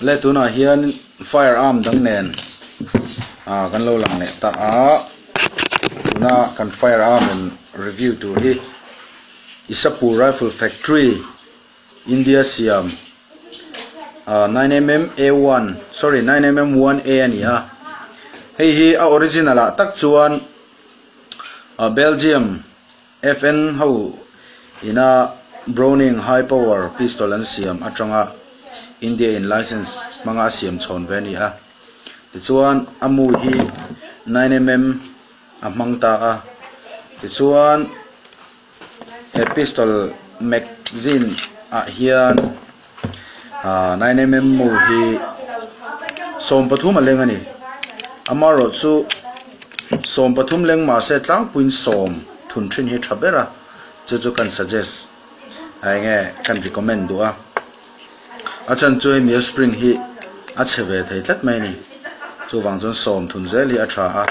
le tuna hian firearm dang nen kan lo lang ne ta tuna kan firearm and review tur hi Ishapore Rifle Factory India Siam 9mm A1 sorry 9mm 1A ani a hei hi a original a tak chuan Belgium FN ho ina Browning high power pistol and siam atanga India in license manga siam chhawn ve ni a tichuan amu hi 9mm amangta a tichuan he pistol magazine a hian 9mm mu hi som pathum aleng ani amaro chu som pathum leng ma se tlang puin som thun thin hi thabera chu kan suggest ai nge kan recommend do a achan choi mi spring hi a cheve thei tlat mai ni chu wang chon som thun zel hi a tha a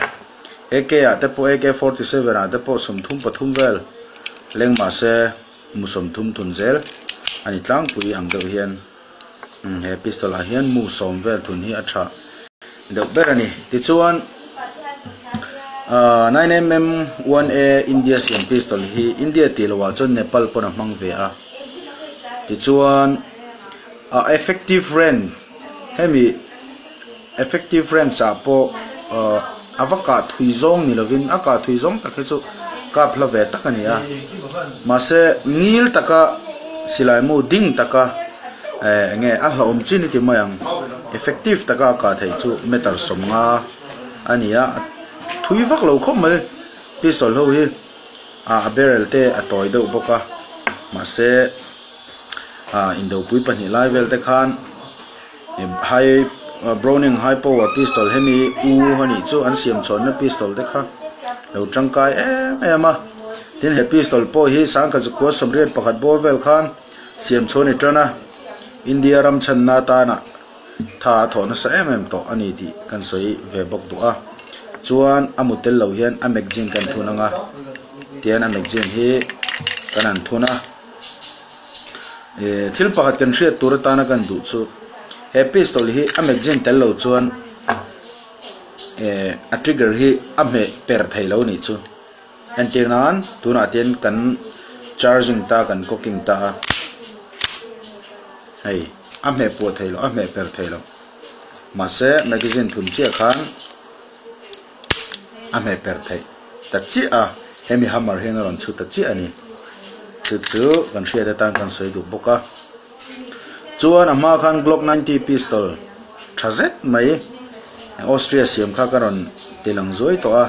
AK a te po AK47 a te po som thum pathum vel leng ma se mu som thum thun zel ani tlang pui ang do hian he pistol a hian mu som vel thun hi a tha do berani ti chuan 9mm 1A India siam pistol hi India tilwa chon Nepal pon mang ve a ti chuan effective range hemi effective range sa po avaka thuizong ni lovin aka thuizong takhe chu ka phla ve takani a mase ngil taka silai mu ding taka nge a hlom chin ti mayang effective taka ka thei chu metal somnga ania thui vak lo khom mal pistol ho hi a barrel te a toy do boka mase indo pui pani level te khan high Browning high power pistol hemi u hani chu an siam chon na pistol te kha lo tangkai ema tin he pistol po hi sang ka chu ko somriat pakhat bor vel khan siam chon itana India ram chan na ta na tha thona sa to ani ti kan soi ve bok du a chuan amutel lo hian a magazine kan thunanga tian a magazine hi kanan thuna thil pakhat kan hriat tur ta na kan du chu he pistol hi a magazine tel lo chuan a trigger hi a me per thei lo ni chu antinan tuna tian kan charging ta kan cooking ta hei a me po thei lo a me per thei lo mase magazine thun che khan ame per thei ta chi a hemi hammer hen ron chu ta chi ani chu kan hria ta tan kan soi du boka chuan ama khan Glock 90 pistol thazet mai Austria siam kha karon tilang zoi to a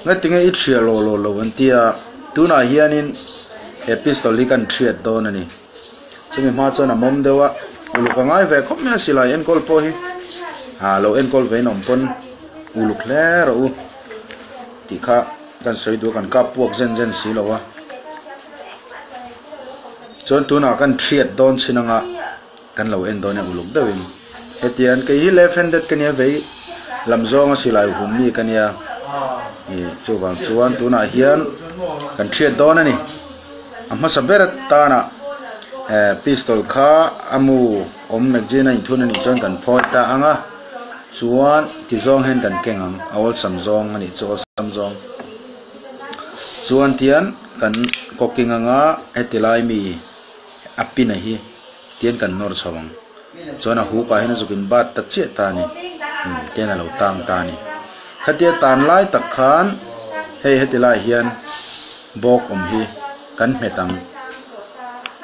ngatinge I thria lo antia tuna hianin he pistol li kan thriat don ani chumi ma chona mom dewa ulukangai ve khop me silai en kol po hi lo en kol ve nom pon uluk ler u ti kha kan soi du kan ka puak zen si lo wa chon tuna kan thriat don sinanga kan lo en don uluk dawin hetian ke hi left handed kania ve lamzong a silai hum ni kania chu wang chuan tuna hian kan thriat don ani amma saberat ta na pistol kha amu om magazine in thun ani chon kan phot ta anga chuan tizong hen kan kengang awol samzong ani chu samzong chuan tian kan cooking anga etilai mi apina hi tian kan nor chawang chuan a hu pa hen zukin bat ta che ta ni tian a lo tang ta ni khatia tan lai tak khan hei hetilai hian bawk hi kan hmetang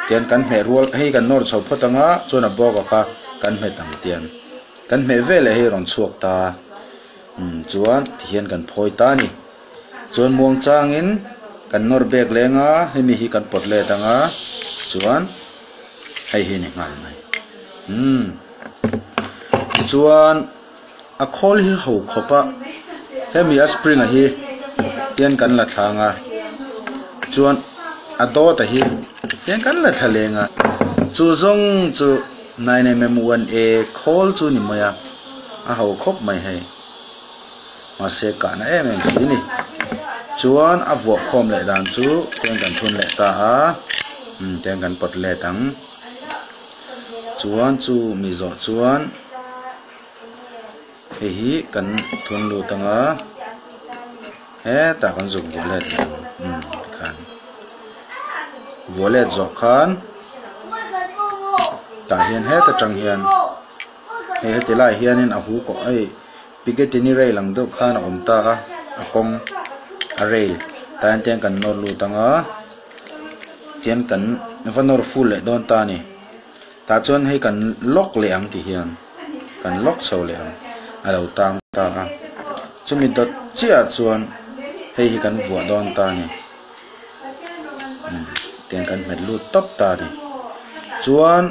tian kan hme rual hei kan nor chaw photanga chuan a bawk kha kan hmetang tian kan me vele he ron chuak ta chuan hian kan phoi ta ni chuan muang changin kan nor bek lenga hemi hi kan pot le tanga chuan hei hi ni ngal mai chuan a khol hi ho khopa hemi a spring a hi hian kan la thlanga chuan a do ta hi hian kan la thlenga chu zong chu 9mm 1A khol chu ni maya a ho khop mai hai ma se ka na si ni chuan a vo khom le dan chu ten kan thun le ta a ten kan pot le tang chuan chu mizo chuan hi kan thun lu tanga he ta kan zum wallet kan wallet zo khan ta hian he ta tang hian he ti lai hian in a hu ko ai piget ni rei lang do khan om ta a kong a rei tan ten kan nor lu tanga tian kan vanor full le don ta ni ta chuan he kan lock le ang ti hian kan lock so le ang a lo tang ta chumi dot chia chuan he hi kan vua don ta ni tian kan met lu top ta ni chuan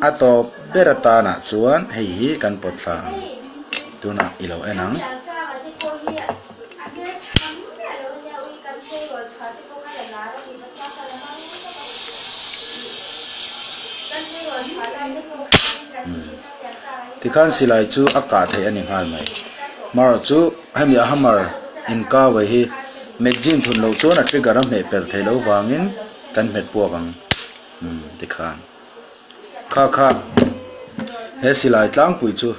ato berata na chuan he hi kan potla tuna ilo enang thì khan silai chu aka thei ani ngal mai mar chu hemi a hamar in ka we hi magazine thun lo chu na trigger am he per thei lo wangin kan met puawang ti khan kha he silai tlang pui chu